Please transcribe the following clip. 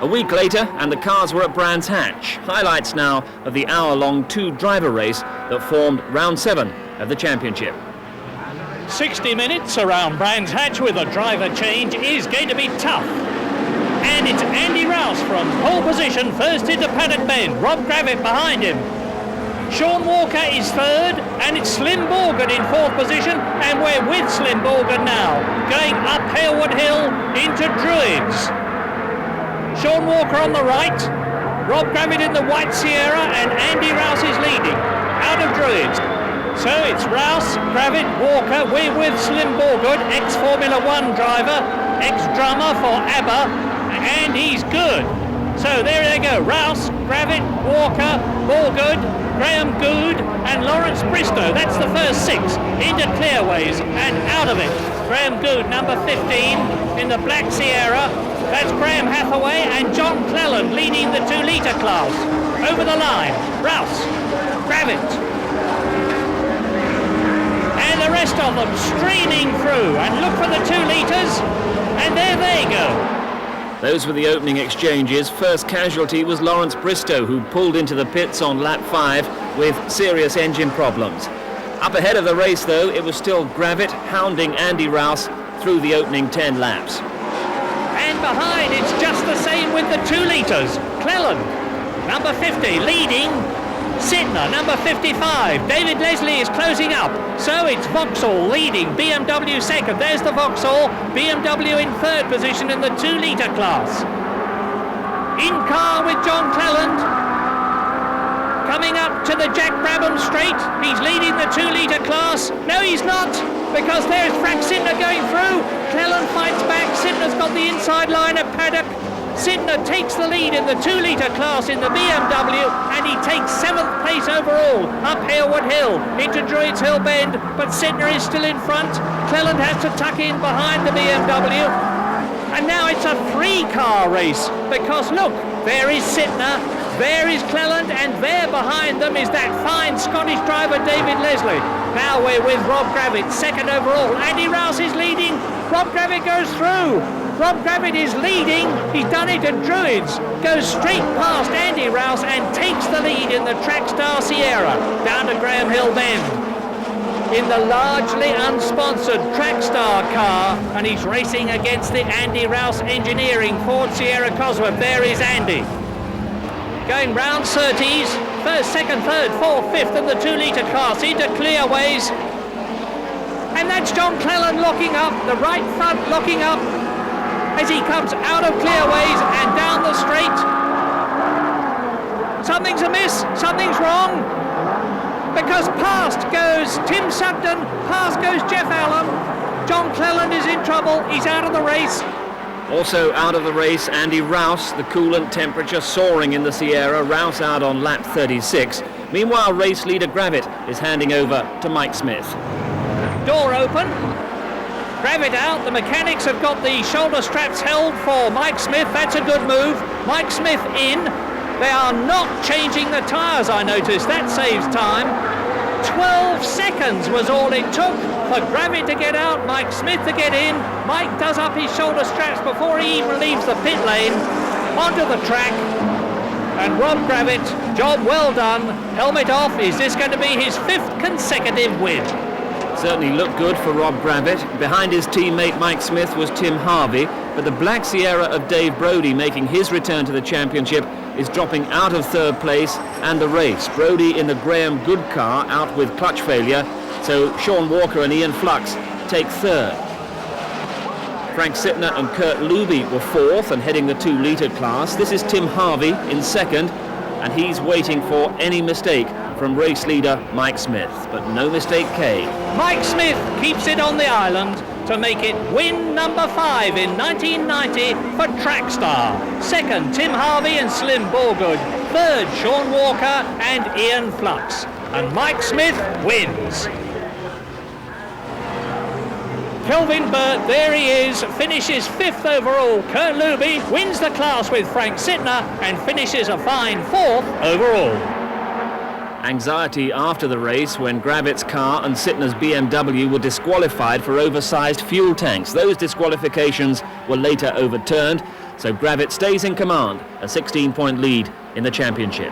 A week later, and the cars were at Brands Hatch. Highlights now of the hour-long two-driver race that formed round 7 of the championship. 60 minutes around Brands Hatch with a driver change is going to be tough. And it's Andy Rouse from pole position, first into Paddock Bend. Rob Gravitt behind him. Sean Walker is third, and it's Slim Borgard in fourth position, and we're with Slim Borgard now, going up Harewood Hill into Druids. Sean Walker on the right, Rob Gravitt in the White Sierra, and Andy Rouse is leading out of Druids. So it's Rouse, Gravitt, Walker. We're with Slim Borgard, ex-Formula 1 driver, ex-drummer for ABBA, and he's good. So there they go, Rouse, Gravitt, Walker, Borgard, Graham Good and Laurence Bristow. That's the first 6 into Clearways and out of it. Graham Good, number 15 in the Black Sierra. That's Graham Hathaway and John Cleland leading the 2 litre class. Over the line, Rouse, Gravitt. And the rest of them streaming through, and look for the 2 litres, and there they go. Those were the opening exchanges. First casualty was Laurence Bristow, who pulled into the pits on lap 5 with serious engine problems. Up ahead of the race, though, it was still Gravitt hounding Andy Rouse through the opening 10 laps. And behind, it's just the same with the 2 litres. Cleland, number 50, leading. Sidner, number 55. David Leslie is closing up. So it's Vauxhall leading. BMW second. There's the Vauxhall. BMW in third position in the 2 litre class. In car with John Cleland. Coming up to the Jack Brabham straight. He's leading the 2 litre class. No, he's not, because there's Frank Sidner going through. Cleland fights back. Sidner's got the inside line at Paddock. Sidner takes the lead in the 2 litre class in the BMW, and he takes 7th place overall up Harewood Hill into Druids Hill Bend, but Sidner is still in front. Cleland has to tuck in behind the BMW, and now it's a 3-car race, because look, there is Sidner, there is Cleland, and there behind them is that fine Scottish driver David Leslie. Now we're with Rob Gravitt, second overall. Andy Rouse is leading. Rob Gravitt goes through. Rob Gravitt is leading. He's done it at Druids. Goes straight past Andy Rouse and takes the lead in the Trackstar Sierra down to Graham Hill Bend. In the largely unsponsored Trackstar car, and he's racing against the Andy Rouse Engineering Ford Sierra Cosworth. There is Andy. Going round 30s, first, second, third, fourth, fifth in the 2 litre class into Clearways. And that's John Cleland locking up, the right front locking up as he comes out of Clearways and down the straight. Something's amiss, something's wrong, because past goes Tim Sugden, past goes Jeff Allen. John Cleland is in trouble, he's out of the race. Also out of the race, Andy Rouse, the coolant temperature soaring in the Sierra. Rouse out on lap 36. Meanwhile, race leader Gravitt is handing over to Mike Smith. Door open. Gravitt out. The mechanics have got the shoulder straps held for Mike Smith. That's a good move. Mike Smith in. They are not changing the tyres, I noticed. That saves time. 12 seconds was all it took for Gravitt to get out, Mike Smith to get in. Mike does up his shoulder straps before he even leaves the pit lane. Onto the track. And Rob Gravitt, job well done. Helmet off. Is this going to be his 5th consecutive win? Certainly looked good for Rob Gravitt. Behind his teammate Mike Smith was Tim Harvey, but the Black Sierra of Dave Brodie, making his return to the championship, is dropping out of 3rd place and the race. Brodie in the Graham Good car out with clutch failure, so Sean Walker and Ian Flux take 3rd. Frank Sidner and Kurt Luby were 4th and heading the 2 litre class. This is Tim Harvey in 2nd, and he's waiting for any mistake from race leader Mike Smith, but no mistake came. Mike Smith keeps it on the island to make it win number 5 in 1990 for Trackstar. 2nd, Tim Harvey and Slim Borgard. 3rd, Sean Walker and Ian Flux. And Mike Smith wins. Kelvin Burt, there he is, finishes 5th overall. Kurt Luby wins the class with Frank Sidner and finishes a fine 4th overall. Anxiety after the race when Gravitt's car and Sittner's BMW were disqualified for oversized fuel tanks. Those disqualifications were later overturned, so Gravitt stays in command, a 16-point lead in the championship.